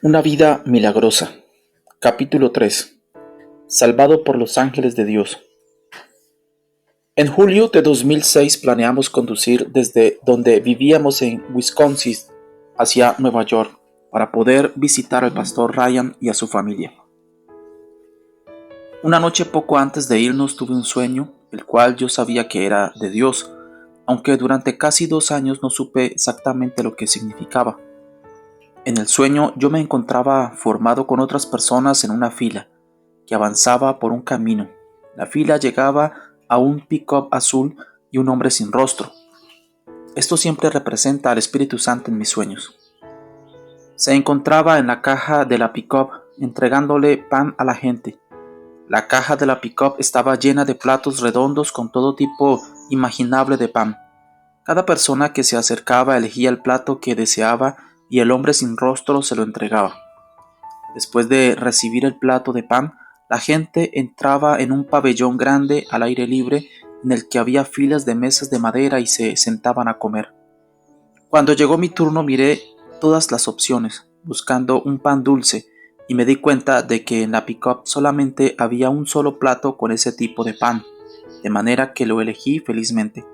Una vida milagrosa. Capítulo 3. Salvado por los ángeles de Dios. En julio de 2006 planeamos conducir desde donde vivíamos en Wisconsin hacia Nueva York para poder visitar al pastor Ryan y a su familia. Una noche poco antes de irnos tuve un sueño, el cual yo sabía que era de Dios, aunque durante casi 2 años no supe exactamente lo que significaba. En el sueño yo me encontraba formado con otras personas en una fila que avanzaba por un camino. La fila llegaba a un pick-up azul y un hombre sin rostro. Esto siempre representa al Espíritu Santo en mis sueños. Se encontraba en la caja de la pick-up entregándole pan a la gente. La caja de la pick-up estaba llena de platos redondos con todo tipo imaginable de pan. Cada persona que se acercaba elegía el plato que deseaba y el hombre sin rostro se lo entregaba. Después de recibir el plato de pan, la gente entraba en un pabellón grande al aire libre en el que había filas de mesas de madera y se sentaban a comer. Cuando llegó mi turno miré todas las opciones, buscando un pan dulce, y me di cuenta de que en la pick-up solamente había un solo plato con ese tipo de pan, de manera que lo elegí felizmente.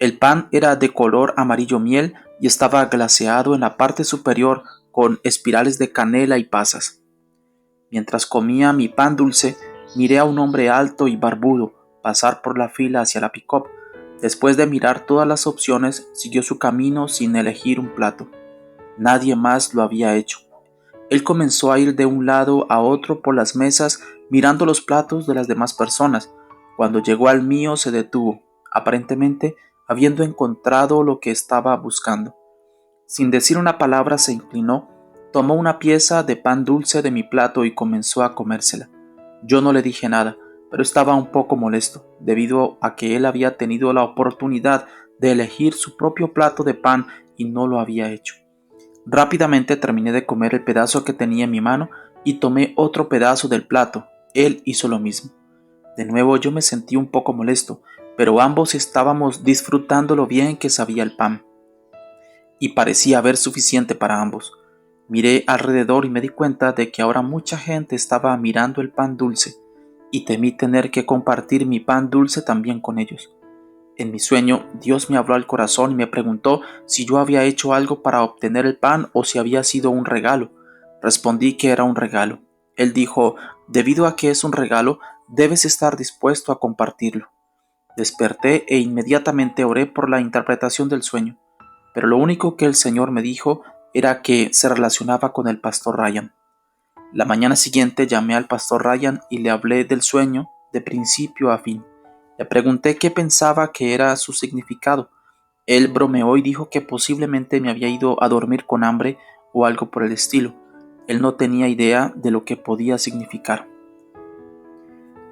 El pan era de color amarillo miel y estaba glaseado en la parte superior con espirales de canela y pasas. Mientras comía mi pan dulce, miré a un hombre alto y barbudo pasar por la fila hacia la pick-up. Después de mirar todas las opciones, siguió su camino sin elegir un plato. Nadie más lo había hecho. Él comenzó a ir de un lado a otro por las mesas mirando los platos de las demás personas. Cuando llegó al mío se detuvo, aparentemente habiendo encontrado lo que estaba buscando. Sin decir una palabra se inclinó, tomó una pieza de pan dulce de mi plato y comenzó a comérsela. Yo no le dije nada, pero estaba un poco molesto, debido a que él había tenido la oportunidad de elegir su propio plato de pan y no lo había hecho. Rápidamente terminé de comer el pedazo que tenía en mi mano y tomé otro pedazo del plato. Él hizo lo mismo. De nuevo yo me sentí un poco molesto, pero ambos estábamos disfrutando lo bien que sabía el pan. Y parecía haber suficiente para ambos. Miré alrededor y me di cuenta de que ahora mucha gente estaba mirando el pan dulce, y temí tener que compartir mi pan dulce también con ellos. En mi sueño, Dios me habló al corazón y me preguntó si yo había hecho algo para obtener el pan o si había sido un regalo. Respondí que era un regalo. Él dijo, debido a que es un regalo, debes estar dispuesto a compartirlo. Desperté e inmediatamente oré por la interpretación del sueño, pero lo único que el Señor me dijo era que se relacionaba con el pastor Ryan. La mañana siguiente llamé al pastor Ryan y le hablé del sueño de principio a fin. Le pregunté qué pensaba que era su significado. Él bromeó y dijo que posiblemente me había ido a dormir con hambre o algo por el estilo. Él no tenía idea de lo que podía significar.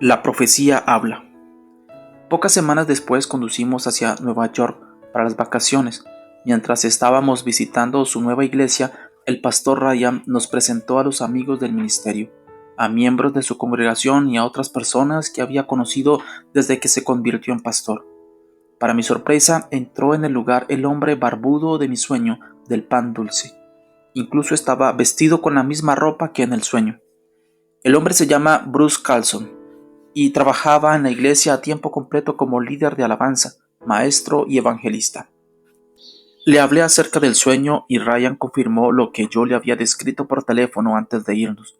La profecía habla. Pocas semanas después conducimos hacia Nueva York para las vacaciones. Mientras estábamos visitando su nueva iglesia, el pastor Ryan nos presentó a los amigos del ministerio, a miembros de su congregación y a otras personas que había conocido desde que se convirtió en pastor. Para mi sorpresa, entró en el lugar el hombre barbudo de mi sueño del pan dulce. Incluso estaba vestido con la misma ropa que en el sueño. El hombre se llama Bruce Carlson y trabajaba en la iglesia a tiempo completo como líder de alabanza, maestro y evangelista. Le hablé acerca del sueño y Ryan confirmó lo que yo le había descrito por teléfono antes de irnos.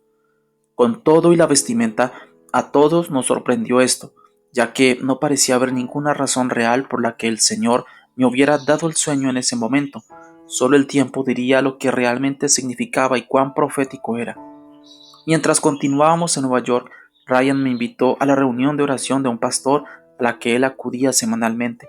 Con todo y la vestimenta, a todos nos sorprendió esto, ya que no parecía haber ninguna razón real por la que el Señor me hubiera dado el sueño en ese momento. Solo el tiempo diría lo que realmente significaba y cuán profético era. Mientras continuábamos en Nueva York, Ryan me invitó a la reunión de oración de un pastor a la que él acudía semanalmente.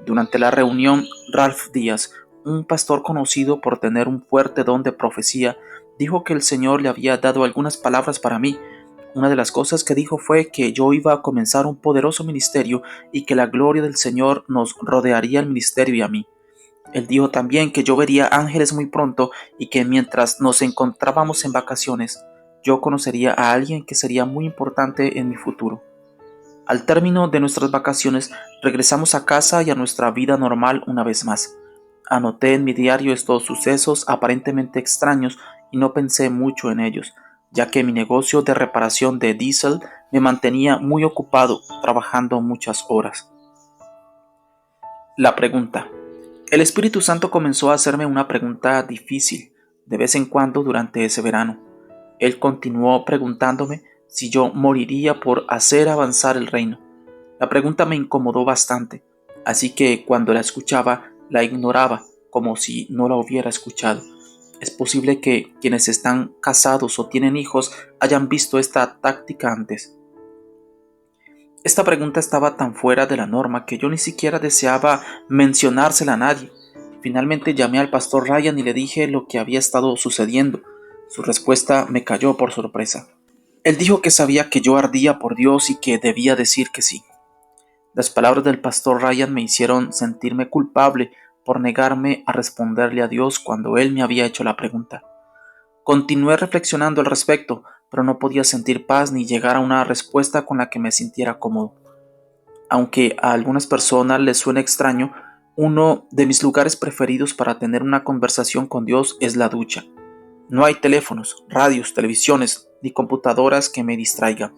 Durante la reunión, Ralph Díaz, un pastor conocido por tener un fuerte don de profecía, dijo que el Señor le había dado algunas palabras para mí. Una de las cosas que dijo fue que yo iba a comenzar un poderoso ministerio y que la gloria del Señor nos rodearía al ministerio y a mí. Él dijo también que yo vería ángeles muy pronto y que mientras nos encontrábamos en vacaciones, yo conocería a alguien que sería muy importante en mi futuro. Al término de nuestras vacaciones, regresamos a casa y a nuestra vida normal una vez más. Anoté en mi diario estos sucesos aparentemente extraños y no pensé mucho en ellos, ya que mi negocio de reparación de diésel me mantenía muy ocupado, trabajando muchas horas. La pregunta. El Espíritu Santo comenzó a hacerme una pregunta difícil de vez en cuando durante ese verano. Él continuó preguntándome si yo moriría por hacer avanzar el reino. La pregunta me incomodó bastante, así que cuando la escuchaba, la ignoraba como si no la hubiera escuchado. Es posible que quienes están casados o tienen hijos hayan visto esta táctica antes. Esta pregunta estaba tan fuera de la norma que yo ni siquiera deseaba mencionársela a nadie. Finalmente llamé al pastor Ryan y le dije lo que había estado sucediendo. Su respuesta me cayó por sorpresa. Él dijo que sabía que yo ardía por Dios y que debía decir que sí. Las palabras del pastor Ryan me hicieron sentirme culpable por negarme a responderle a Dios cuando él me había hecho la pregunta. Continué reflexionando al respecto, pero no podía sentir paz ni llegar a una respuesta con la que me sintiera cómodo. Aunque a algunas personas les suene extraño, uno de mis lugares preferidos para tener una conversación con Dios es la ducha. No hay teléfonos, radios, televisiones ni computadoras que me distraigan.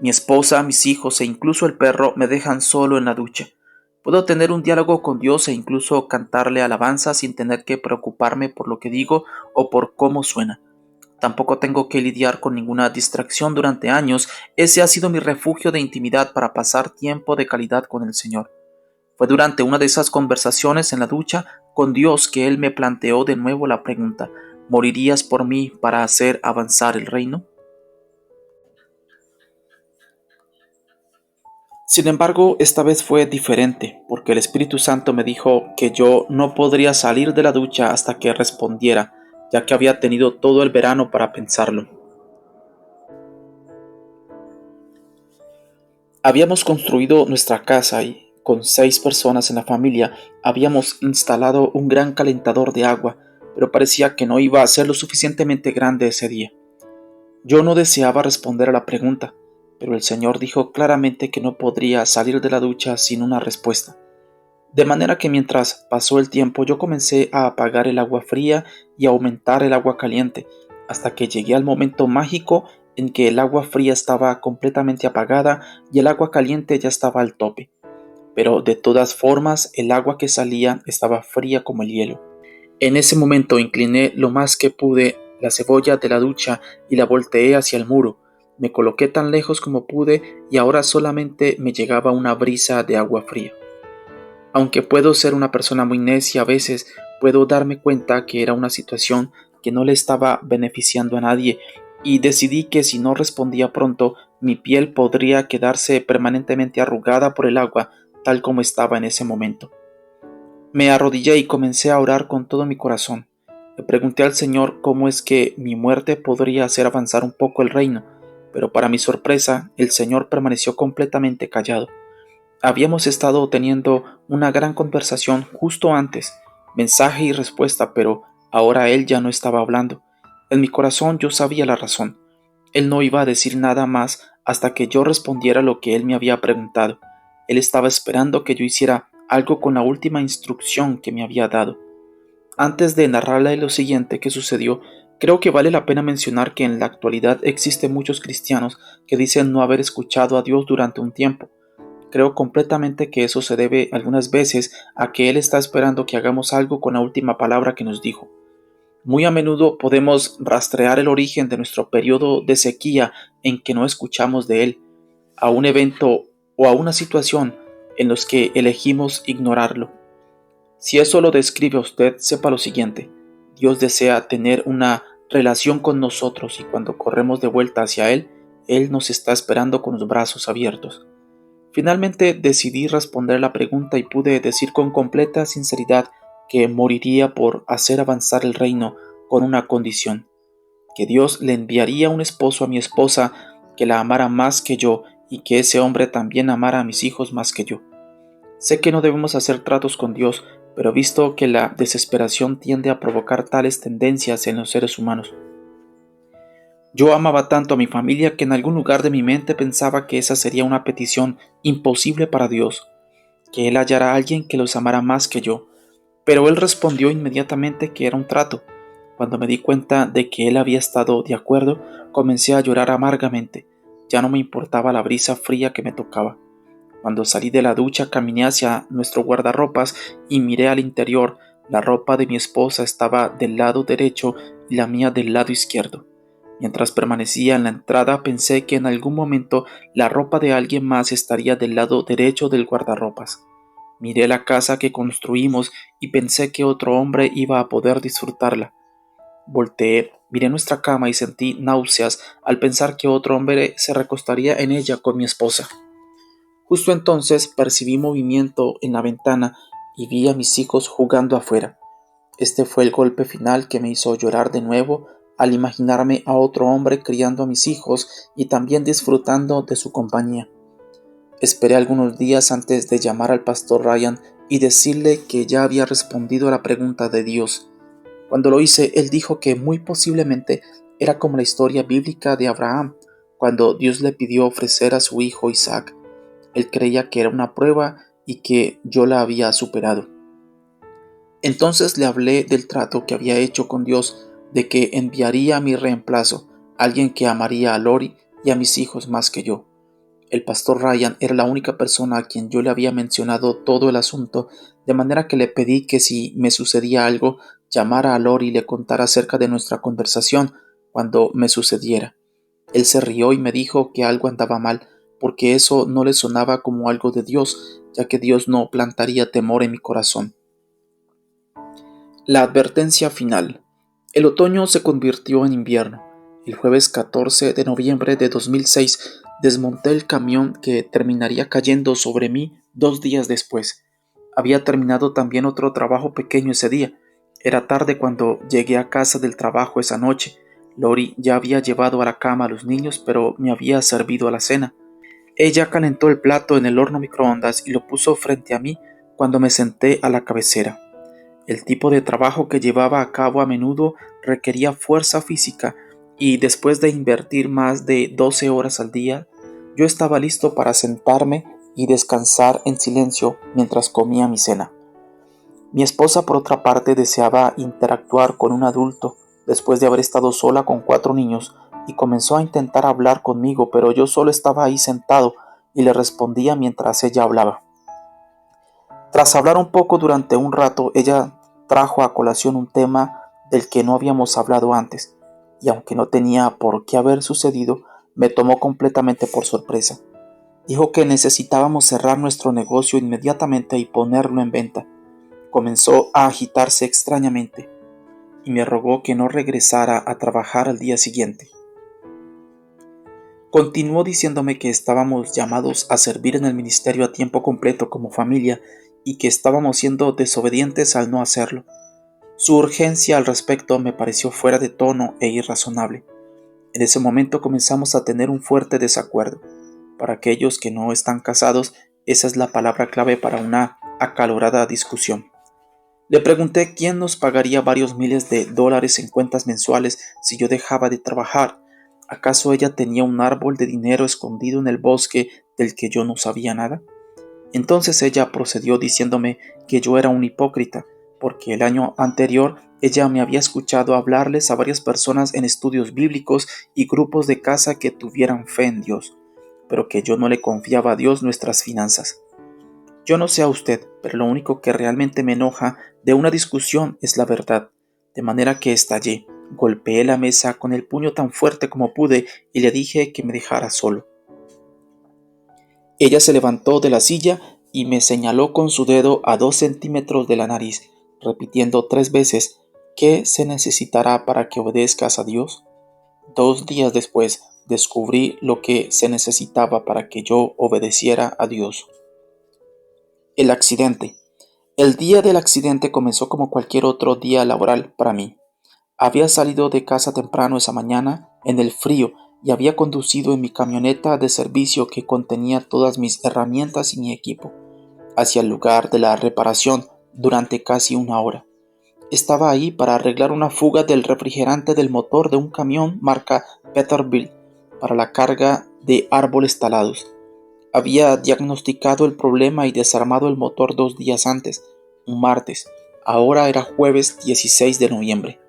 Mi esposa, mis hijos e incluso el perro me dejan solo en la ducha. Puedo tener un diálogo con Dios e incluso cantarle alabanza sin tener que preocuparme por lo que digo o por cómo suena. Tampoco tengo que lidiar con ninguna distracción durante años. Ese ha sido mi refugio de intimidad para pasar tiempo de calidad con el Señor. Fue durante una de esas conversaciones en la ducha con Dios que Él me planteó de nuevo la pregunta: ¿morirías por mí para hacer avanzar el reino? Sin embargo, esta vez fue diferente, porque el Espíritu Santo me dijo que yo no podría salir de la ducha hasta que respondiera, ya que había tenido todo el verano para pensarlo. Habíamos construido nuestra casa y, con 6 personas en la familia, habíamos instalado un gran calentador de agua, pero parecía que no iba a ser lo suficientemente grande ese día. Yo no deseaba responder a la pregunta, pero el Señor dijo claramente que no podría salir de la ducha sin una respuesta. De manera que mientras pasó el tiempo yo comencé a apagar el agua fría y a aumentar el agua caliente, hasta que llegué al momento mágico en que el agua fría estaba completamente apagada y el agua caliente ya estaba al tope. Pero de todas formas el agua que salía estaba fría como el hielo. En ese momento incliné lo más que pude la cebolla de la ducha y la volteé hacia el muro. Me coloqué tan lejos como pude y ahora solamente me llegaba una brisa de agua fría. Aunque puedo ser una persona muy necia a veces, puedo darme cuenta que era una situación que no le estaba beneficiando a nadie y decidí que si no respondía pronto, mi piel podría quedarse permanentemente arrugada por el agua tal como estaba en ese momento. Me arrodillé y comencé a orar con todo mi corazón. Le pregunté al Señor cómo es que mi muerte podría hacer avanzar un poco el reino, pero para mi sorpresa, el Señor permaneció completamente callado. Habíamos estado teniendo una gran conversación justo antes, mensaje y respuesta, pero ahora él ya no estaba hablando. En mi corazón yo sabía la razón. Él no iba a decir nada más hasta que yo respondiera lo que él me había preguntado. Él estaba esperando que yo hiciera algo con la última instrucción que me había dado. Antes de narrarle lo siguiente que sucedió, creo que vale la pena mencionar que en la actualidad existen muchos cristianos que dicen no haber escuchado a Dios durante un tiempo. Creo completamente que eso se debe algunas veces a que Él está esperando que hagamos algo con la última palabra que nos dijo. Muy a menudo podemos rastrear el origen de nuestro periodo de sequía en que no escuchamos de Él, a un evento o a una situación en los que elegimos ignorarlo. Si eso lo describe a usted, sepa lo siguiente: Dios desea tener una relación con nosotros y cuando corremos de vuelta hacia Él, Él nos está esperando con los brazos abiertos. Finalmente decidí responder la pregunta y pude decir con completa sinceridad que moriría por hacer avanzar el reino con una condición: que Dios le enviaría un esposo a mi esposa que la amara más que yo y que ese hombre también amara a mis hijos más que yo. Sé que no debemos hacer tratos con Dios, pero visto que la desesperación tiende a provocar tales tendencias en los seres humanos. Yo amaba tanto a mi familia que en algún lugar de mi mente pensaba que esa sería una petición imposible para Dios, que Él hallara a alguien que los amara más que yo. Pero Él respondió inmediatamente que era un trato. Cuando me di cuenta de que él había estado de acuerdo, comencé a llorar amargamente. Ya no me importaba la brisa fría que me tocaba. Cuando salí de la ducha, caminé hacia nuestro guardarropas y miré al interior. La ropa de mi esposa estaba del lado derecho y la mía del lado izquierdo. Mientras permanecía en la entrada, pensé que en algún momento la ropa de alguien más estaría del lado derecho del guardarropas. Miré la casa que construimos y pensé que otro hombre iba a poder disfrutarla. Volteé, miré nuestra cama y sentí náuseas al pensar que otro hombre se recostaría en ella con mi esposa. Justo entonces percibí movimiento en la ventana y vi a mis hijos jugando afuera. Este fue el golpe final que me hizo llorar de nuevo al imaginarme a otro hombre criando a mis hijos y también disfrutando de su compañía. Esperé algunos días antes de llamar al pastor Ryan y decirle que ya había respondido a la pregunta de Dios. Cuando lo hice, él dijo que muy posiblemente era como la historia bíblica de Abraham, cuando Dios le pidió ofrecer a su hijo Isaac. Él creía que era una prueba y que yo la había superado. Entonces le hablé del trato que había hecho con Dios, de que enviaría a mi reemplazo, alguien que amaría a Lori y a mis hijos más que yo. El pastor Ryan era la única persona a quien yo le había mencionado todo el asunto, de manera que le pedí que si me sucedía algo, llamara a Lori y le contara acerca de nuestra conversación cuando me sucediera. Él se rió y me dijo que algo andaba mal, porque eso no le sonaba como algo de Dios, ya que Dios no plantaría temor en mi corazón. La advertencia final. El otoño se convirtió en invierno. El jueves 14 de noviembre de 2006 desmonté el camión que terminaría cayendo sobre mí 2 días después. Había terminado también otro trabajo pequeño ese día. Era tarde cuando llegué a casa del trabajo esa noche. Lori ya había llevado a la cama a los niños, pero me había servido a la cena. Ella calentó el plato en el horno microondas y lo puso frente a mí cuando me senté a la cabecera. El tipo de trabajo que llevaba a cabo a menudo requería fuerza física y después de invertir más de 12 horas al día, yo estaba listo para sentarme y descansar en silencio mientras comía mi cena. Mi esposa, por otra parte, deseaba interactuar con un adulto después de haber estado sola con 4 niños y comenzó a intentar hablar conmigo, pero yo solo estaba ahí sentado y le respondía mientras ella hablaba. Tras hablar un poco durante un rato, ella trajo a colación un tema del que no habíamos hablado antes, y aunque no tenía por qué haber sucedido, me tomó completamente por sorpresa. Dijo que necesitábamos cerrar nuestro negocio inmediatamente y ponerlo en venta. Comenzó a agitarse extrañamente y me rogó que no regresara a trabajar al día siguiente. Continuó diciéndome que estábamos llamados a servir en el ministerio a tiempo completo como familia y que estábamos siendo desobedientes al no hacerlo. Su urgencia al respecto me pareció fuera de tono e irrazonable. En ese momento comenzamos a tener un fuerte desacuerdo. Para aquellos que no están casados, esa es la palabra clave para una acalorada discusión. Le pregunté quién nos pagaría varios miles de dólares en cuentas mensuales si yo dejaba de trabajar. ¿Acaso ella tenía un árbol de dinero escondido en el bosque del que yo no sabía nada? Entonces ella procedió diciéndome que yo era un hipócrita, porque el año anterior ella me había escuchado hablarles a varias personas en estudios bíblicos y grupos de casa que tuvieran fe en Dios, pero que yo no le confiaba a Dios nuestras finanzas. Yo no sé a usted, pero lo único que realmente me enoja de una discusión es la verdad, de manera que estallé, golpeé la mesa con el puño tan fuerte como pude y le dije que me dejara solo. Ella se levantó de la silla y me señaló con su dedo a 2 centímetros de la nariz, repitiendo 3 veces: ¿qué se necesitará para que obedezcas a Dios? 2 días después descubrí lo que se necesitaba para que yo obedeciera a Dios. El accidente. El día del accidente comenzó como cualquier otro día laboral para mí. Había salido de casa temprano esa mañana, en el frío, y había conducido en mi camioneta de servicio que contenía todas mis herramientas y mi equipo, hacia el lugar de la reparación durante casi una hora. Estaba ahí para arreglar una fuga del refrigerante del motor de un camión marca Peterbilt para la carga de árboles talados. Había diagnosticado el problema y desarmado el motor 2 días antes, un martes. Ahora era jueves 16 de noviembre.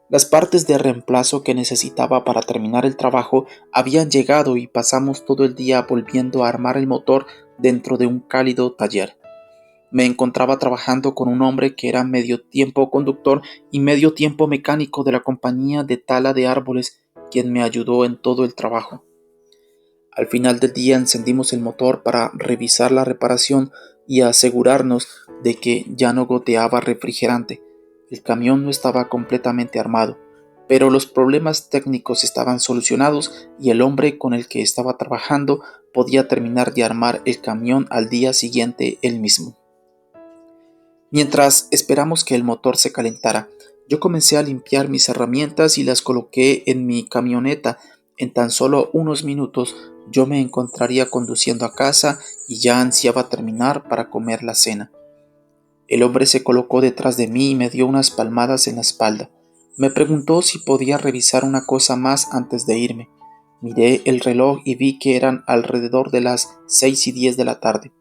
Las partes de reemplazo que necesitaba para terminar el trabajo habían llegado y pasamos todo el día volviendo a armar el motor dentro de un cálido taller. Me encontraba trabajando con un hombre que era medio tiempo conductor y medio tiempo mecánico de la compañía de tala de árboles, quien me ayudó en todo el trabajo. Al final del día encendimos el motor para revisar la reparación y asegurarnos de que ya no goteaba refrigerante. El camión no estaba completamente armado, pero los problemas técnicos estaban solucionados y el hombre con el que estaba trabajando podía terminar de armar el camión al día siguiente él mismo. Mientras esperamos que el motor se calentara, yo comencé a limpiar mis herramientas y las coloqué en mi camioneta. En tan solo unos minutos yo me encontraría conduciendo a casa y ya ansiaba terminar para comer la cena. El hombre se colocó detrás de mí y me dio unas palmadas en la espalda. Me preguntó si podía revisar una cosa más antes de irme. Miré el reloj y vi que eran alrededor de las 6:10 de la tarde.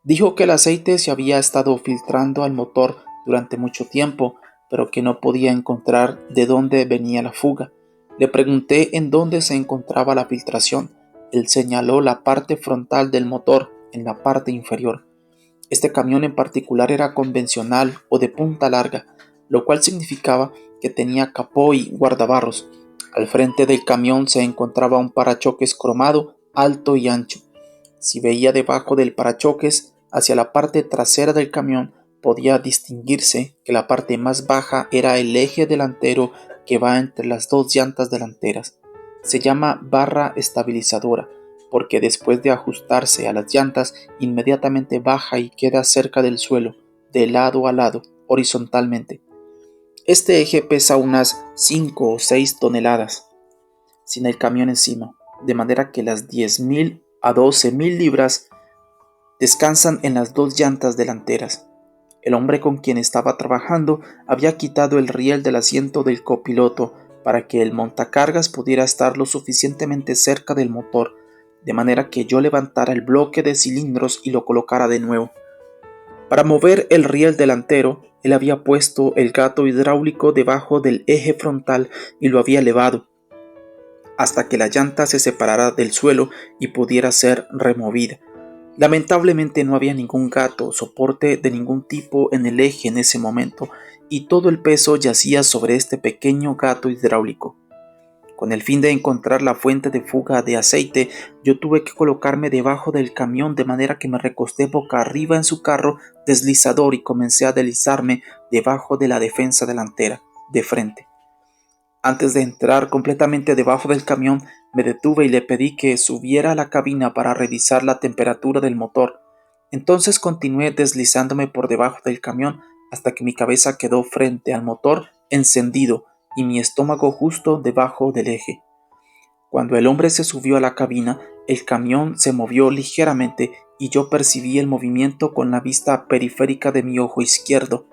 Dijo que el aceite se había estado filtrando al motor durante mucho tiempo, pero que no podía encontrar de dónde venía la fuga. Le pregunté en dónde se encontraba la filtración. Él señaló la parte frontal del motor, en la parte inferior. Este camión en particular era convencional o de punta larga, lo cual significaba que tenía capó y guardabarros. Al frente del camión se encontraba un parachoques cromado, alto y ancho. Si veía debajo del parachoques, hacia la parte trasera del camión, podía distinguirse que la parte más baja era el eje delantero que va entre las dos llantas delanteras. Se llama barra estabilizadora, porque después de ajustarse a las llantas, inmediatamente baja y queda cerca del suelo, de lado a lado, horizontalmente. Este eje pesa unas 5 o 6 toneladas, sin el camión encima, de manera que las 10.000 a 12.000 libras descansan en las dos llantas delanteras. El hombre con quien estaba trabajando había quitado el riel del asiento del copiloto para que el montacargas pudiera estar lo suficientemente cerca del motor, de manera que yo levantara el bloque de cilindros y lo colocara de nuevo. Para mover el riel delantero, él había puesto el gato hidráulico debajo del eje frontal y lo había elevado hasta que la llanta se separara del suelo y pudiera ser removida. Lamentablemente no había ningún gato o soporte de ningún tipo en el eje en ese momento, y todo el peso yacía sobre este pequeño gato hidráulico. Con el fin de encontrar la fuente de fuga de aceite, yo tuve que colocarme debajo del camión de manera que me recosté boca arriba en su carro deslizador y comencé a deslizarme debajo de la defensa delantera, de frente. Antes de entrar completamente debajo del camión, me detuve y le pedí que subiera a la cabina para revisar la temperatura del motor. Entonces continué deslizándome por debajo del camión hasta que mi cabeza quedó frente al motor encendido y mi estómago justo debajo del eje. Cuando el hombre se subió a la cabina, el camión se movió ligeramente y yo percibí el movimiento con la vista periférica de mi ojo izquierdo.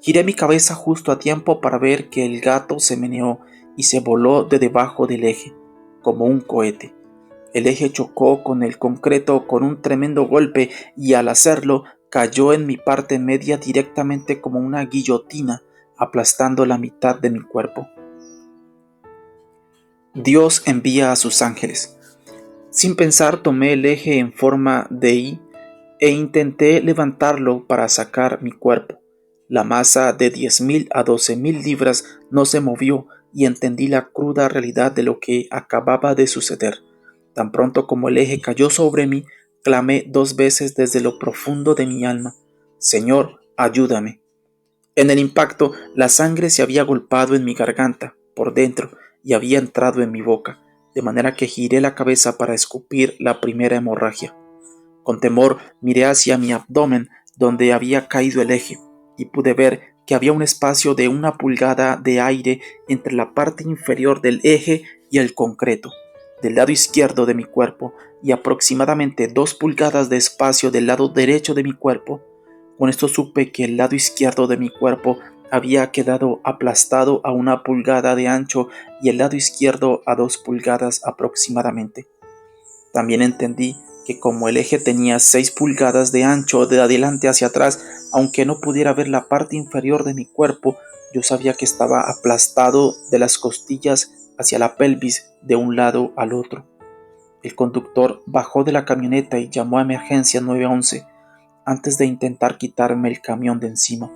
Giré mi cabeza justo a tiempo para ver que el gato se meneó y se voló de debajo del eje, como un cohete. El eje chocó con el concreto con un tremendo golpe y al hacerlo cayó en mi parte media directamente como una guillotina, aplastando la mitad de mi cuerpo. Dios envía a sus ángeles. Sin pensar tomé el eje en forma de I e intenté levantarlo para sacar mi cuerpo. La masa de 10.000 a 12.000 libras no se movió y entendí la cruda realidad de lo que acababa de suceder. Tan pronto como el eje cayó sobre mí, clamé 2 veces desde lo profundo de mi alma: Señor, ayúdame. En el impacto, la sangre se había golpeado en mi garganta, por dentro, y había entrado en mi boca, de manera que giré la cabeza para escupir la primera hemorragia. Con temor miré hacia mi abdomen, donde había caído el eje, y pude ver que había un espacio de 1 pulgada de aire entre la parte inferior del eje y el concreto, del lado izquierdo de mi cuerpo, y aproximadamente 2 pulgadas de espacio del lado derecho de mi cuerpo. Con esto supe que el lado izquierdo de mi cuerpo había quedado aplastado a 1 pulgada de ancho y el lado izquierdo a 2 pulgadas aproximadamente. También entendí que como el eje tenía 6 pulgadas de ancho de adelante hacia atrás, aunque no pudiera ver la parte inferior de mi cuerpo, yo sabía que estaba aplastado de las costillas hacia la pelvis de un lado al otro. El conductor bajó de la camioneta y llamó a emergencia 911 antes de intentar quitarme el camión de encima.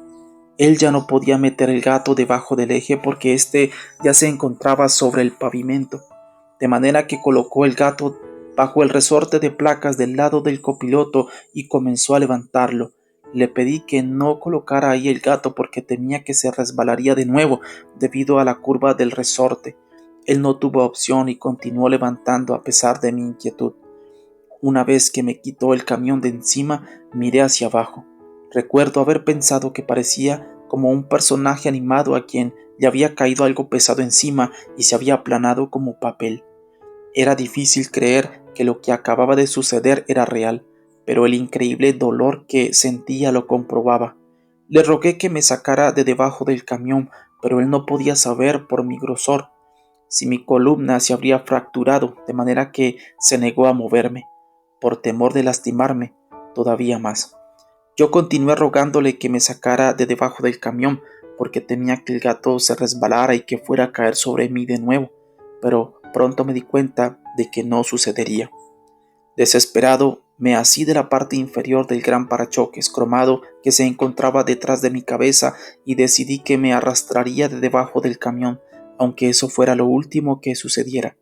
Él ya no podía meter el gato debajo del eje porque éste ya se encontraba sobre el pavimento, de manera que colocó el gato bajo el resorte de placas del lado del copiloto y comenzó a levantarlo. Le pedí que no colocara ahí el gato porque temía que se resbalaría de nuevo debido a la curva del resorte. Él no tuvo opción y continuó levantando a pesar de mi inquietud. Una vez que me quitó el camión de encima, miré hacia abajo. Recuerdo haber pensado que parecía como un personaje animado a quien le había caído algo pesado encima y se había aplanado como papel. Era difícil creer que lo que acababa de suceder era real, pero el increíble dolor que sentía lo comprobaba. Le rogué que me sacara de debajo del camión, pero él no podía saber por mi grosor si mi columna se habría fracturado, de manera que se negó a moverme, por temor de lastimarme todavía más. Yo continué rogándole que me sacara de debajo del camión, porque temía que el gato se resbalara y que fuera a caer sobre mí de nuevo, pero pronto me di cuenta de que no sucedería. Desesperado, me así de la parte inferior del gran parachoques cromado que se encontraba detrás de mi cabeza y decidí que me arrastraría de debajo del camión, aunque eso fuera lo último que sucediera.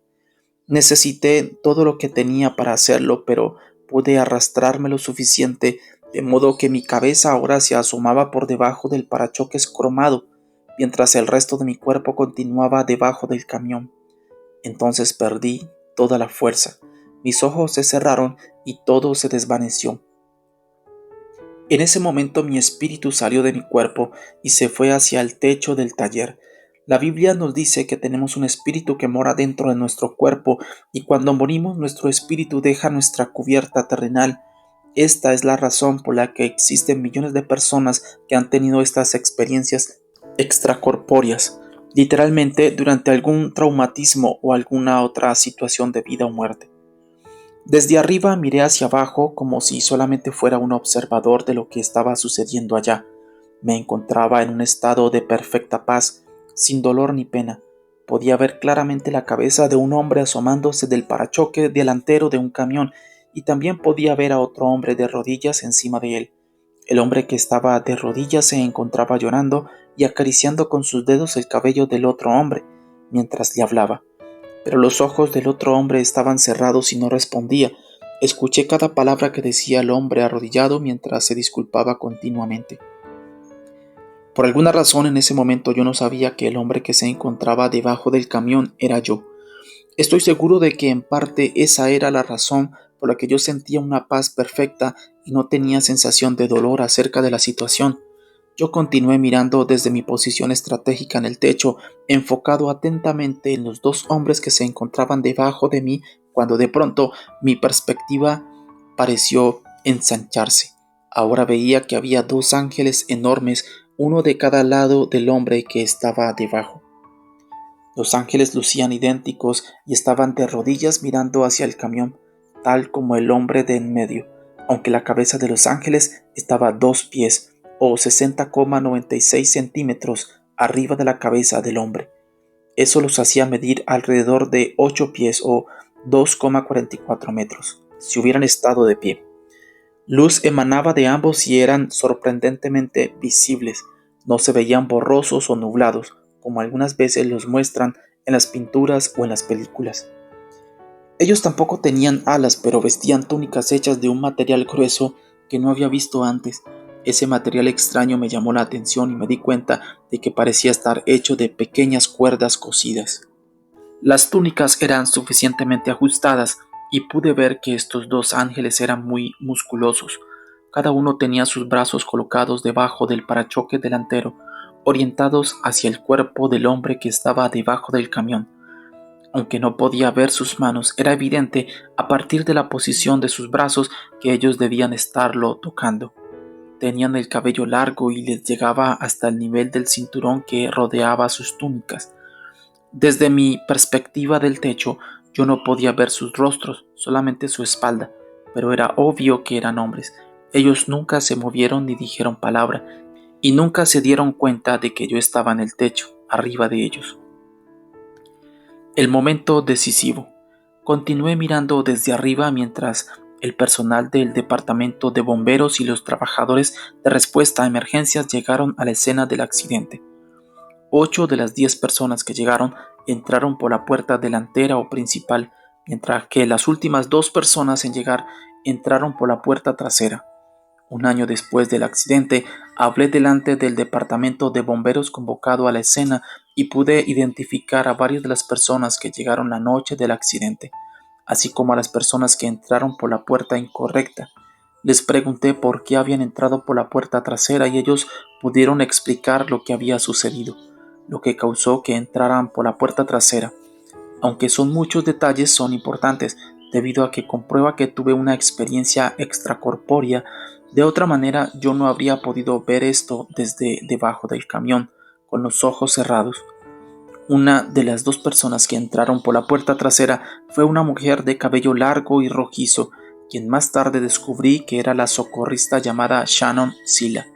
Necesité todo lo que tenía para hacerlo, pero pude arrastrarme lo suficiente, de modo que mi cabeza ahora se asomaba por debajo del parachoques cromado, mientras el resto de mi cuerpo continuaba debajo del camión. Entonces perdí toda la fuerza. Mis ojos se cerraron y todo se desvaneció. En ese momento mi espíritu salió de mi cuerpo y se fue hacia el techo del taller. La Biblia nos dice que tenemos un espíritu que mora dentro de nuestro cuerpo y cuando morimos nuestro espíritu deja nuestra cubierta terrenal. Esta es la razón por la que existen millones de personas que han tenido estas experiencias extracorpóreas, literalmente durante algún traumatismo o alguna otra situación de vida o muerte. Desde arriba miré hacia abajo como si solamente fuera un observador de lo que estaba sucediendo allá. Me encontraba en un estado de perfecta paz, sin dolor ni pena. Podía ver claramente la cabeza de un hombre asomándose del parachoque delantero de un camión y también podía ver a otro hombre de rodillas encima de él. El hombre que estaba de rodillas se encontraba llorando y acariciando con sus dedos el cabello del otro hombre mientras le hablaba. Pero los ojos del otro hombre estaban cerrados y no respondía. Escuché cada palabra que decía el hombre arrodillado mientras se disculpaba continuamente. Por alguna razón en ese momento yo no sabía que el hombre que se encontraba debajo del camión era yo. Estoy seguro de que en parte esa era la razón por la que yo sentía una paz perfecta y no tenía sensación de dolor acerca de la situación. Yo continué mirando desde mi posición estratégica en el techo, enfocado atentamente en los dos hombres que se encontraban debajo de mí, cuando de pronto mi perspectiva pareció ensancharse. Ahora veía que había dos ángeles enormes, uno de cada lado del hombre que estaba debajo. Los ángeles lucían idénticos y estaban de rodillas mirando hacia el camión, tal como el hombre de en medio, aunque la cabeza de los ángeles estaba a 2 pies o 60,96 centímetros arriba de la cabeza del hombre. Eso los hacía medir alrededor de 8 pies o 2,44 metros, si hubieran estado de pie. Luz emanaba de ambos y eran sorprendentemente visibles, no se veían borrosos o nublados, como algunas veces los muestran en las pinturas o en las películas. Ellos tampoco tenían alas, pero vestían túnicas hechas de un material grueso que no había visto antes. Ese material extraño me llamó la atención y me di cuenta de que parecía estar hecho de pequeñas cuerdas cosidas. Las túnicas eran suficientemente ajustadas y pude ver que estos dos ángeles eran muy musculosos. Cada uno tenía sus brazos colocados debajo del parachoque delantero, orientados hacia el cuerpo del hombre que estaba debajo del camión. Aunque no podía ver sus manos, era evidente a partir de la posición de sus brazos que ellos debían estarlo tocando. Tenían el cabello largo y les llegaba hasta el nivel del cinturón que rodeaba sus túnicas. Desde mi perspectiva del techo, yo no podía ver sus rostros, solamente su espalda, pero era obvio que eran hombres. Ellos nunca se movieron ni dijeron palabra, y nunca se dieron cuenta de que yo estaba en el techo, arriba de ellos. El momento decisivo. Continué mirando desde arriba mientras el personal del departamento de bomberos y los trabajadores de respuesta a emergencias llegaron a la escena del accidente. 8 de las 10 personas que llegaron entraron por la puerta delantera o principal, mientras que las últimas 2 personas en llegar entraron por la puerta trasera. Un año después del accidente, hablé delante del departamento de bomberos convocado a la escena y pude identificar a varias de las personas que llegaron la noche del accidente, así como a las personas que entraron por la puerta incorrecta. Les pregunté por qué habían entrado por la puerta trasera y ellos pudieron explicar lo que había sucedido, lo que causó que entraran por la puerta trasera. Aunque son muchos detalles, son importantes, debido a que comprueba que tuve una experiencia extracorpórea. De otra manera, yo no habría podido ver esto desde debajo del camión, con los ojos cerrados. Una de las 2 personas que entraron por la puerta trasera fue una mujer de cabello largo y rojizo, quien más tarde descubrí que era la socorrista llamada Shannon Silla.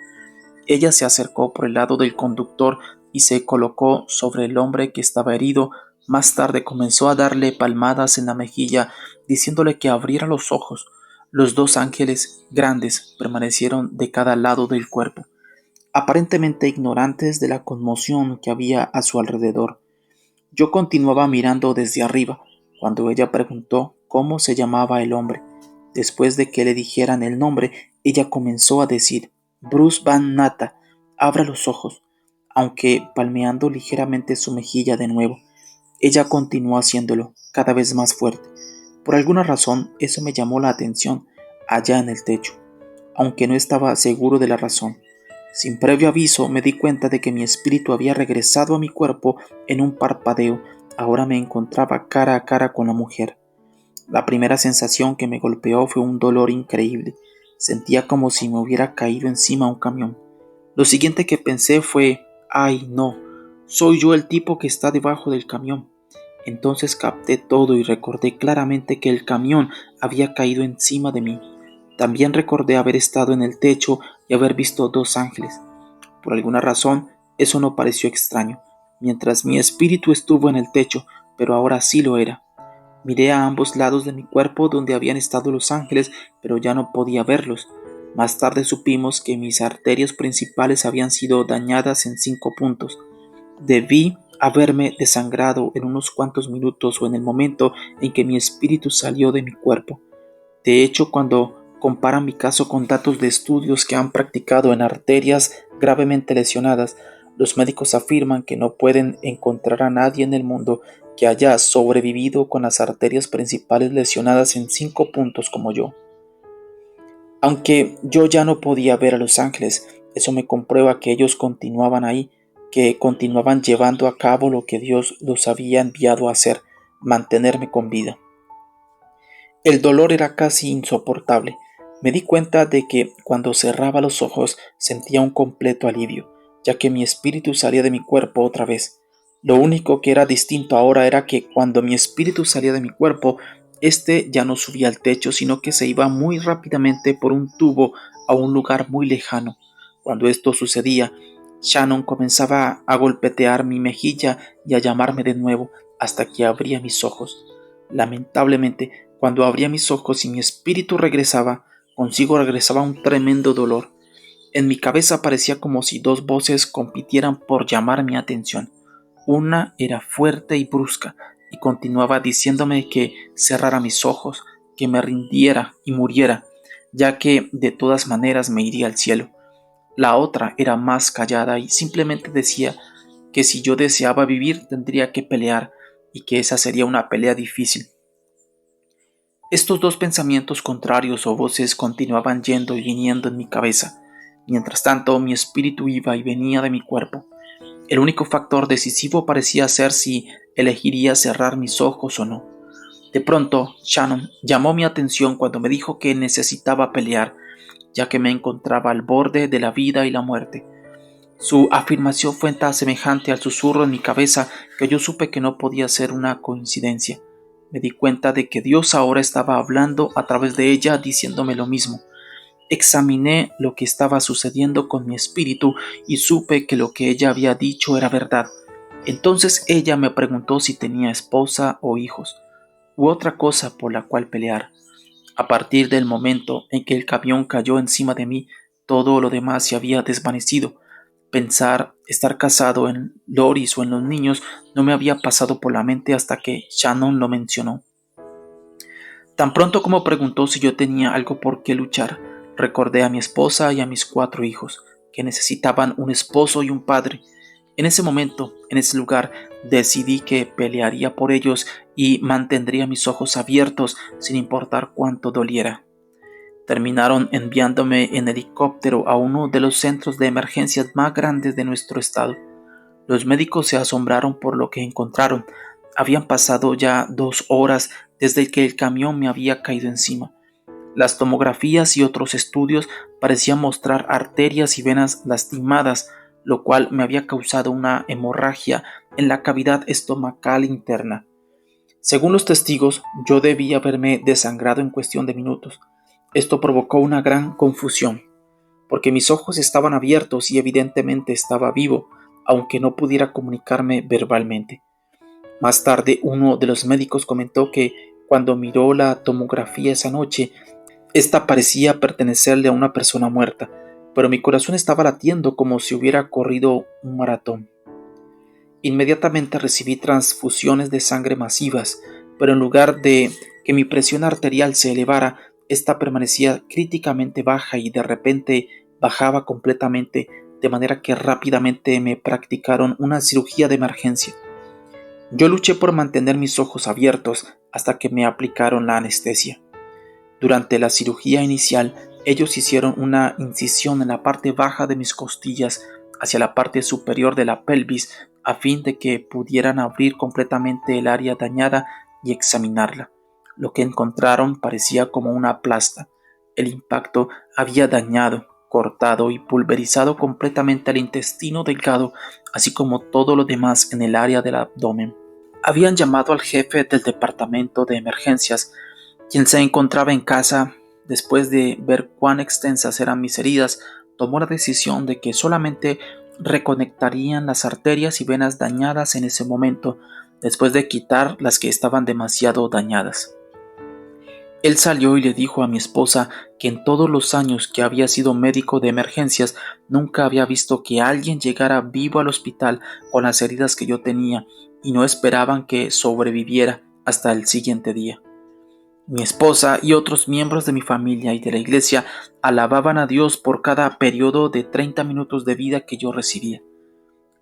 Ella se acercó por el lado del conductor y se colocó sobre el hombre que estaba herido. Más tarde comenzó a darle palmadas en la mejilla, diciéndole que abriera los ojos. Los 2 ángeles grandes permanecieron de cada lado del cuerpo, aparentemente ignorantes de la conmoción que había a su alrededor. Yo continuaba mirando desde arriba, cuando ella preguntó cómo se llamaba el hombre. Después de que le dijeran el nombre, ella comenzó a decir: Bruce Van Natta, abra los ojos, aunque palmeando ligeramente su mejilla de nuevo. Ella continuó haciéndolo, cada vez más fuerte. Por alguna razón, eso me llamó la atención, allá en el techo, aunque no estaba seguro de la razón. Sin previo aviso, me di cuenta de que mi espíritu había regresado a mi cuerpo en un parpadeo. Ahora me encontraba cara a cara con la mujer. La primera sensación que me golpeó fue un dolor increíble. Sentía como si me hubiera caído encima un camión. Lo siguiente que pensé fue: ¡ay, no! Soy yo el tipo que está debajo del camión. Entonces capté todo y recordé claramente que el camión había caído encima de mí. También recordé haber estado en el techo y haber visto 2 ángeles. Por alguna razón, eso no pareció extraño, mientras mi espíritu estuvo en el techo, pero ahora sí lo era. Miré a ambos lados de mi cuerpo donde habían estado los ángeles, pero ya no podía verlos. Más tarde supimos que mis arterias principales habían sido dañadas en 5 puntos. Debí haberme desangrado en unos cuantos minutos o en el momento en que mi espíritu salió de mi cuerpo. De hecho, cuando comparan mi caso con datos de estudios que han practicado en arterias gravemente lesionadas, los médicos afirman que no pueden encontrar a nadie en el mundo que haya sobrevivido con las arterias principales lesionadas en 5 puntos como yo. Aunque yo ya no podía ver a los ángeles, eso me comprueba que ellos continuaban ahí, que continuaban llevando a cabo lo que Dios los había enviado a hacer, mantenerme con vida. El dolor era casi insoportable. Me di cuenta de que cuando cerraba los ojos sentía un completo alivio, ya que mi espíritu salía de mi cuerpo otra vez. Lo único que era distinto ahora era que cuando mi espíritu salía de mi cuerpo, este ya no subía al techo, sino que se iba muy rápidamente por un tubo a un lugar muy lejano. Cuando esto sucedía, Shannon comenzaba a golpetear mi mejilla y a llamarme de nuevo hasta que abría mis ojos. Lamentablemente, cuando abría mis ojos y mi espíritu regresaba, consigo regresaba un tremendo dolor. En mi cabeza parecía como si 2 voces compitieran por llamar mi atención. Una era fuerte y brusca y continuaba diciéndome que cerrara mis ojos, que me rindiera y muriera, ya que de todas maneras me iría al cielo. La otra era más callada y simplemente decía que si yo deseaba vivir tendría que pelear y que esa sería una pelea difícil. Estos 2 pensamientos contrarios o voces continuaban yendo y viniendo en mi cabeza. Mientras tanto, mi espíritu iba y venía de mi cuerpo. El único factor decisivo parecía ser si elegiría cerrar mis ojos o no. De pronto, Shannon llamó mi atención cuando me dijo que necesitaba pelear, ya que me encontraba al borde de la vida y la muerte. Su afirmación fue tan semejante al susurro en mi cabeza que yo supe que no podía ser una coincidencia. Me di cuenta de que Dios ahora estaba hablando a través de ella, diciéndome lo mismo. Examiné lo que estaba sucediendo con mi espíritu y supe que lo que ella había dicho era verdad. Entonces ella me preguntó si tenía esposa o hijos, u otra cosa por la cual pelear. A partir del momento en que el camión cayó encima de mí, todo lo demás se había desvanecido. Pensar estar casado en Loris o en los niños no me había pasado por la mente hasta que Shannon lo mencionó. Tan pronto como preguntó si yo tenía algo por qué luchar, recordé a mi esposa y a mis 4 hijos, que necesitaban un esposo y un padre. En ese momento, en ese lugar, decidí que pelearía por ellos y mantendría mis ojos abiertos sin importar cuánto doliera. Terminaron enviándome en helicóptero a uno de los centros de emergencias más grandes de nuestro estado. Los médicos se asombraron por lo que encontraron. Habían pasado ya 2 horas desde que el camión me había caído encima. Las tomografías y otros estudios parecían mostrar arterias y venas lastimadas, lo cual me había causado una hemorragia en la cavidad estomacal interna. Según los testigos, yo debía haberme desangrado en cuestión de minutos. Esto provocó una gran confusión, porque mis ojos estaban abiertos y evidentemente estaba vivo, aunque no pudiera comunicarme verbalmente. Más tarde, uno de los médicos comentó que cuando miró la tomografía esa noche, esta parecía pertenecerle a una persona muerta, pero mi corazón estaba latiendo como si hubiera corrido un maratón. Inmediatamente recibí transfusiones de sangre masivas, pero en lugar de que mi presión arterial se elevara, esta permanecía críticamente baja y de repente bajaba completamente, de manera que rápidamente me practicaron una cirugía de emergencia. Yo luché por mantener mis ojos abiertos hasta que me aplicaron la anestesia. Durante la cirugía inicial, ellos hicieron una incisión en la parte baja de mis costillas hacia la parte superior de la pelvis a fin de que pudieran abrir completamente el área dañada y examinarla. Lo que encontraron parecía como una plasta. El impacto había dañado, cortado y pulverizado completamente el intestino delgado, así como todo lo demás en el área del abdomen. Habían llamado al jefe del departamento de emergencias, quien se encontraba en casa. Después de ver cuán extensas eran mis heridas, tomó la decisión de que solamente reconectarían las arterias y venas dañadas en ese momento, después de quitar las que estaban demasiado dañadas. Él salió y le dijo a mi esposa que en todos los años que había sido médico de emergencias nunca había visto que alguien llegara vivo al hospital con las heridas que yo tenía y no esperaban que sobreviviera hasta el siguiente día. Mi esposa y otros miembros de mi familia y de la iglesia alababan a Dios por cada periodo de 30 minutos de vida que yo recibía.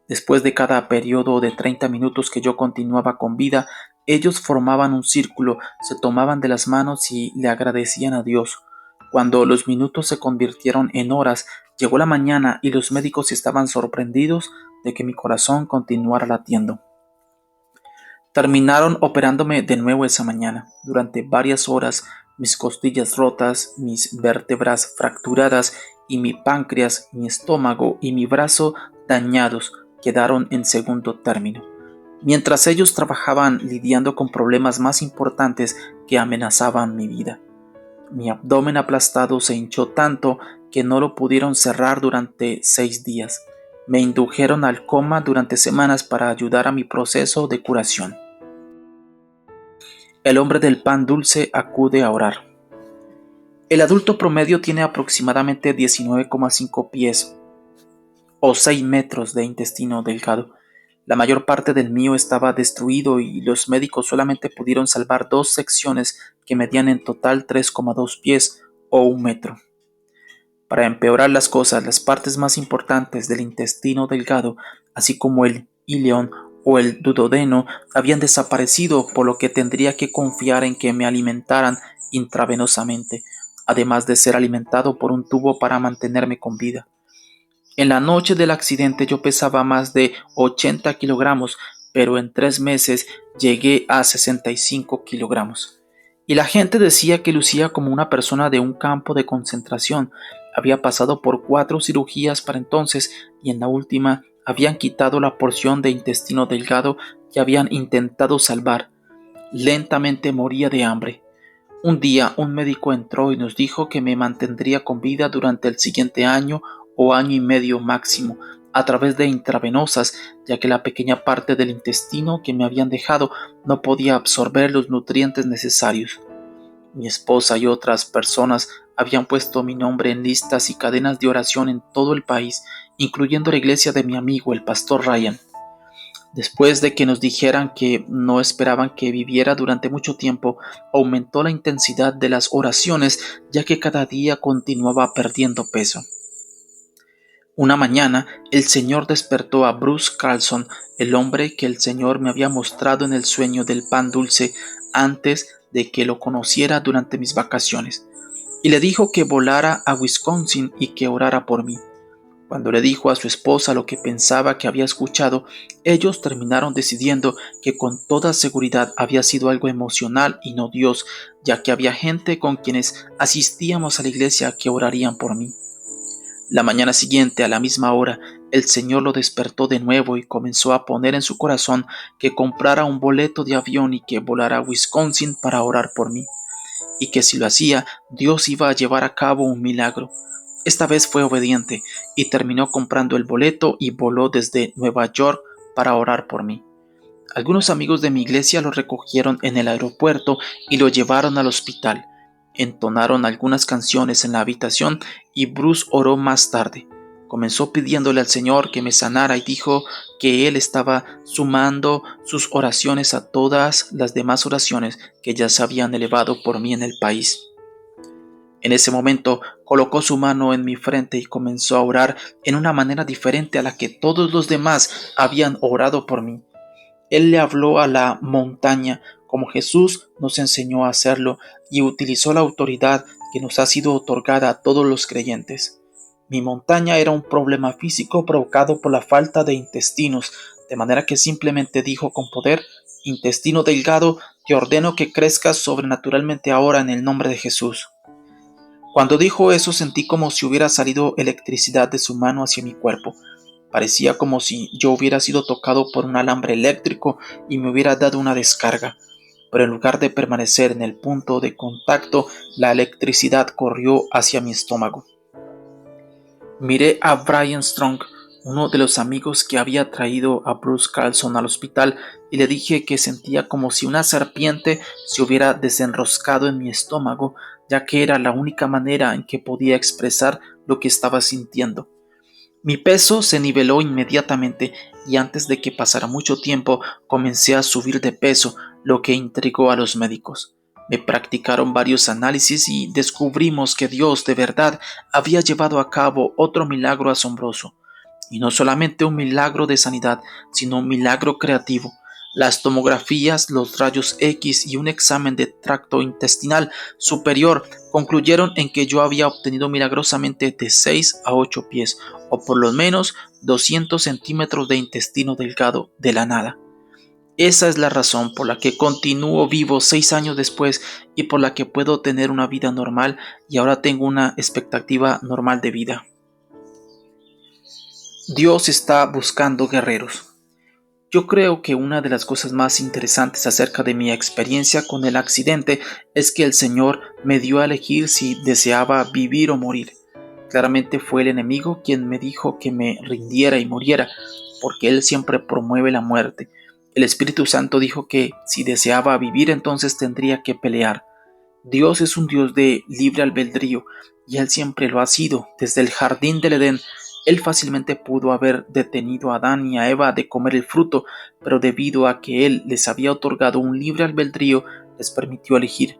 Después de cada periodo de 30 minutos que yo continuaba con vida, ellos formaban un círculo, se tomaban de las manos y le agradecían a Dios. Cuando los minutos se convirtieron en horas, llegó la mañana y los médicos estaban sorprendidos de que mi corazón continuara latiendo. Terminaron operándome de nuevo esa mañana. Durante varias horas, mis costillas rotas, mis vértebras fracturadas y mi páncreas, mi estómago y mi brazo dañados quedaron en segundo término. Mientras ellos trabajaban lidiando con problemas más importantes que amenazaban mi vida. Mi abdomen aplastado se hinchó tanto que no lo pudieron cerrar durante 6 días. Me indujeron al coma durante semanas para ayudar a mi proceso de curación. El hombre del pan dulce acude a orar. El adulto promedio tiene aproximadamente 19,5 pies o 6 metros de intestino delgado. La mayor parte del mío estaba destruido y los médicos solamente pudieron salvar 2 secciones que medían en total 3,2 pies o 1 metro. Para empeorar las cosas, las partes más importantes del intestino delgado, así como el ileón o el duodeno, habían desaparecido, por lo que tendría que confiar en que me alimentaran intravenosamente, además de ser alimentado por un tubo para mantenerme con vida. En la noche del accidente yo pesaba más de 80 kilogramos, pero en 3 meses llegué a 65 kilogramos. Y la gente decía que lucía como una persona de un campo de concentración. Había pasado por 4 cirugías para entonces y en la última habían quitado la porción de intestino delgado que habían intentado salvar. Lentamente moría de hambre. Un día un médico entró y nos dijo que me mantendría con vida durante el siguiente año o año y medio máximo, a través de intravenosas, ya que la pequeña parte del intestino que me habían dejado no podía absorber los nutrientes necesarios. Mi esposa y otras personas habían puesto mi nombre en listas y cadenas de oración en todo el país, incluyendo la iglesia de mi amigo, el pastor Ryan. Después de que nos dijeran que no esperaban que viviera durante mucho tiempo, aumentó la intensidad de las oraciones, ya que cada día continuaba perdiendo peso. Una mañana, el Señor despertó a Bruce Carlson, el hombre que el Señor me había mostrado en el sueño del pan dulce antes de que lo conociera durante mis vacaciones, y le dijo que volara a Wisconsin y que orara por mí. Cuando le dijo a su esposa lo que pensaba que había escuchado, ellos terminaron decidiendo que con toda seguridad había sido algo emocional y no Dios, ya que había gente con quienes asistíamos a la iglesia que orarían por mí. La mañana siguiente, a la misma hora, el Señor lo despertó de nuevo y comenzó a poner en su corazón que comprara un boleto de avión y que volara a Wisconsin para orar por mí, y que si lo hacía, Dios iba a llevar a cabo un milagro. Esta vez fue obediente y terminó comprando el boleto y voló desde Nueva York para orar por mí. Algunos amigos de mi iglesia lo recogieron en el aeropuerto y lo llevaron al hospital. Entonaron algunas canciones en la habitación y Bruce oró más tarde. Comenzó pidiéndole al Señor que me sanara y dijo que él estaba sumando sus oraciones a todas las demás oraciones que ya se habían elevado por mí en el país. En ese momento colocó su mano en mi frente y comenzó a orar en una manera diferente a la que todos los demás habían orado por mí. Él le habló a la montaña como Jesús nos enseñó a hacerlo y utilizó la autoridad que nos ha sido otorgada a todos los creyentes. Mi montaña era un problema físico provocado por la falta de intestinos, de manera que simplemente dijo con poder: intestino delgado, te ordeno que crezcas sobrenaturalmente ahora en el nombre de Jesús. Cuando dijo eso sentí como si hubiera salido electricidad de su mano hacia mi cuerpo. Parecía como si yo hubiera sido tocado por un alambre eléctrico y me hubiera dado una descarga. Pero en lugar de permanecer en el punto de contacto, la electricidad corrió hacia mi estómago. Miré a Brian Strong, uno de los amigos que había traído a Bruce Carlson al hospital, y le dije que sentía como si una serpiente se hubiera desenroscado en mi estómago, ya que era la única manera en que podía expresar lo que estaba sintiendo. Mi peso se niveló inmediatamente y antes de que pasara mucho tiempo comencé a subir de peso, lo que intrigó a los médicos. Me practicaron varios análisis y descubrimos que Dios de verdad había llevado a cabo otro milagro asombroso. Y no solamente un milagro de sanidad, sino un milagro creativo. Las tomografías, los rayos X y un examen de tracto intestinal superior concluyeron en que yo había obtenido milagrosamente de 6 a 8 pies, o por lo menos 200 centímetros de intestino delgado de la nada. Esa es la razón por la que continúo vivo 6 años después y por la que puedo tener una vida normal y ahora tengo una expectativa normal de vida. Dios está buscando guerreros. Yo creo que una de las cosas más interesantes acerca de mi experiencia con el accidente es que el Señor me dio a elegir si deseaba vivir o morir. Claramente fue el enemigo quien me dijo que me rindiera y muriera, porque Él siempre promueve la muerte. El Espíritu Santo dijo que si deseaba vivir entonces tendría que pelear. Dios es un Dios de libre albedrío y Él siempre lo ha sido. Desde el jardín del Edén, Él fácilmente pudo haber detenido a Adán y a Eva de comer el fruto, pero debido a que Él les había otorgado un libre albedrío, les permitió elegir.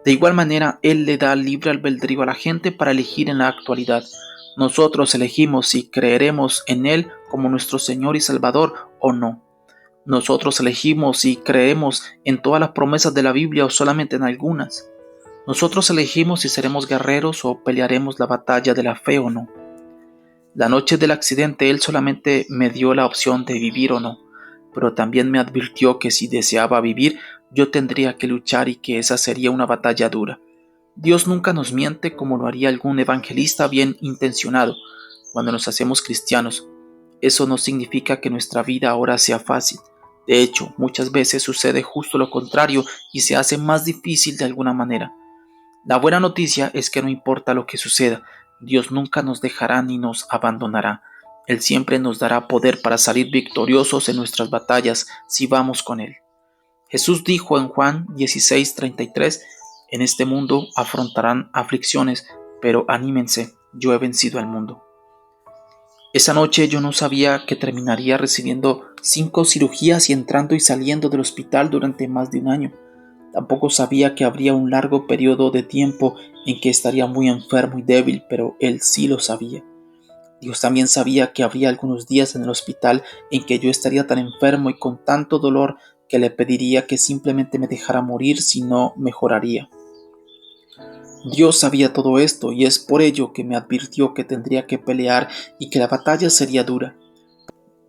De igual manera, Él le da libre albedrío a la gente para elegir en la actualidad. Nosotros elegimos si creeremos en Él como nuestro Señor y Salvador o no. Nosotros elegimos si creemos en todas las promesas de la Biblia o solamente en algunas. Nosotros elegimos si seremos guerreros o pelearemos la batalla de la fe o no. La noche del accidente Él solamente me dio la opción de vivir o no, pero también me advirtió que si deseaba vivir, yo tendría que luchar y que esa sería una batalla dura. Dios nunca nos miente como lo haría algún evangelista bien intencionado cuando nos hacemos cristianos. Eso no significa que nuestra vida ahora sea fácil. De hecho, muchas veces sucede justo lo contrario y se hace más difícil de alguna manera. La buena noticia es que no importa lo que suceda, Dios nunca nos dejará ni nos abandonará. Él siempre nos dará poder para salir victoriosos en nuestras batallas si vamos con Él. Jesús dijo en Juan 16:33, en este mundo afrontarán aflicciones, pero anímense, yo he vencido al mundo. Esa noche yo no sabía que terminaría recibiendo 5 cirugías y entrando y saliendo del hospital durante más de un año. Tampoco sabía que habría un largo periodo de tiempo en que estaría muy enfermo y débil, pero Él sí lo sabía. Dios también sabía que habría algunos días en el hospital en que yo estaría tan enfermo y con tanto dolor que le pediría que simplemente me dejara morir si no mejoraría. Dios sabía todo esto y es por ello que me advirtió que tendría que pelear y que la batalla sería dura.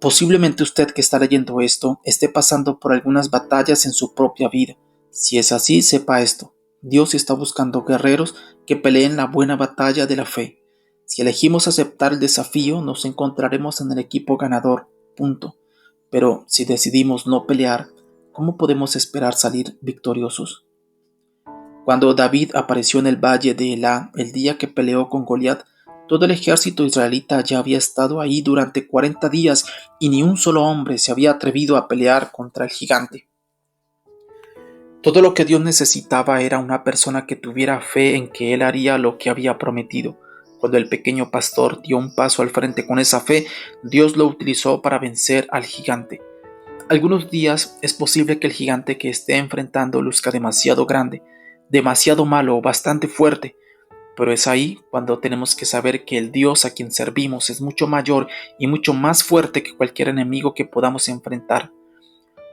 Posiblemente usted que está leyendo esto esté pasando por algunas batallas en su propia vida. Si es así, sepa esto. Dios está buscando guerreros que peleen la buena batalla de la fe. Si elegimos aceptar el desafío, nos encontraremos en el equipo ganador. Punto. Pero si decidimos no pelear, ¿cómo podemos esperar salir victoriosos? Cuando David apareció en el valle de Elá el día que peleó con Goliat, todo el ejército israelita ya había estado ahí durante 40 días y ni un solo hombre se había atrevido a pelear contra el gigante. Todo lo que Dios necesitaba era una persona que tuviera fe en que Él haría lo que había prometido. Cuando el pequeño pastor dio un paso al frente con esa fe, Dios lo utilizó para vencer al gigante. Algunos días es posible que el gigante que esté enfrentando luzca demasiado grande, demasiado malo o bastante fuerte, pero es ahí cuando tenemos que saber que el Dios a quien servimos es mucho mayor y mucho más fuerte que cualquier enemigo que podamos enfrentar.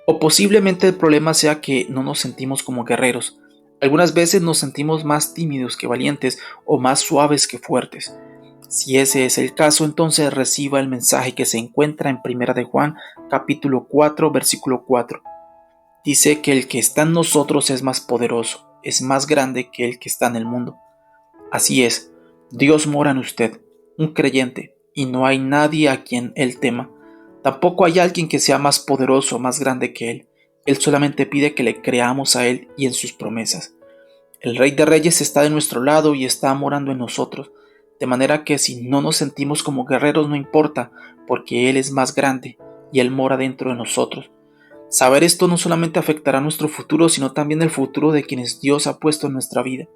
O posiblemente el problema sea que no nos sentimos como guerreros. Algunas veces nos sentimos más tímidos que valientes o más suaves que fuertes. Si ese es el caso, entonces reciba el mensaje que se encuentra en 1 de Juan, capítulo 4, versículo 4. Dice que el que está en nosotros es más poderoso, es más grande que el que está en el mundo. Así es, Dios mora en usted, un creyente, y no hay nadie a quien Él tema. Tampoco hay alguien que sea más poderoso o más grande que Él. Él solamente pide que le creamos a Él y en sus promesas. El Rey de Reyes está de nuestro lado y está morando en nosotros, de manera que si no nos sentimos como guerreros no importa, porque Él es más grande y Él mora dentro de nosotros. Saber esto no solamente afectará nuestro futuro, sino también el futuro de quienes Dios ha puesto en nuestra vida.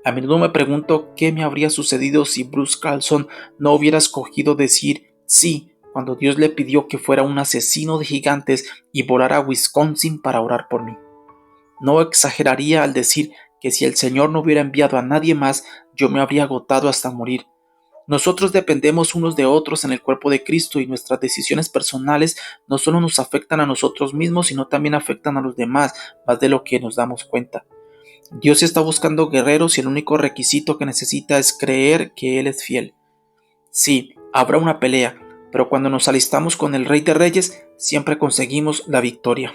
A menudo me pregunto qué me habría sucedido si Bruce Carlson no hubiera escogido decir sí cuando Dios le pidió que fuera un asesino de gigantes y volara a Wisconsin para orar por mí. No exageraría al decir que si el Señor no hubiera enviado a nadie más, yo me habría agotado hasta morir. Nosotros dependemos unos de otros en el cuerpo de Cristo y nuestras decisiones personales no solo nos afectan a nosotros mismos, sino también afectan a los demás, más de lo que nos damos cuenta. Dios está buscando guerreros y el único requisito que necesita es creer que Él es fiel. Sí, habrá una pelea, pero cuando nos alistamos con el Rey de Reyes, siempre conseguimos la victoria.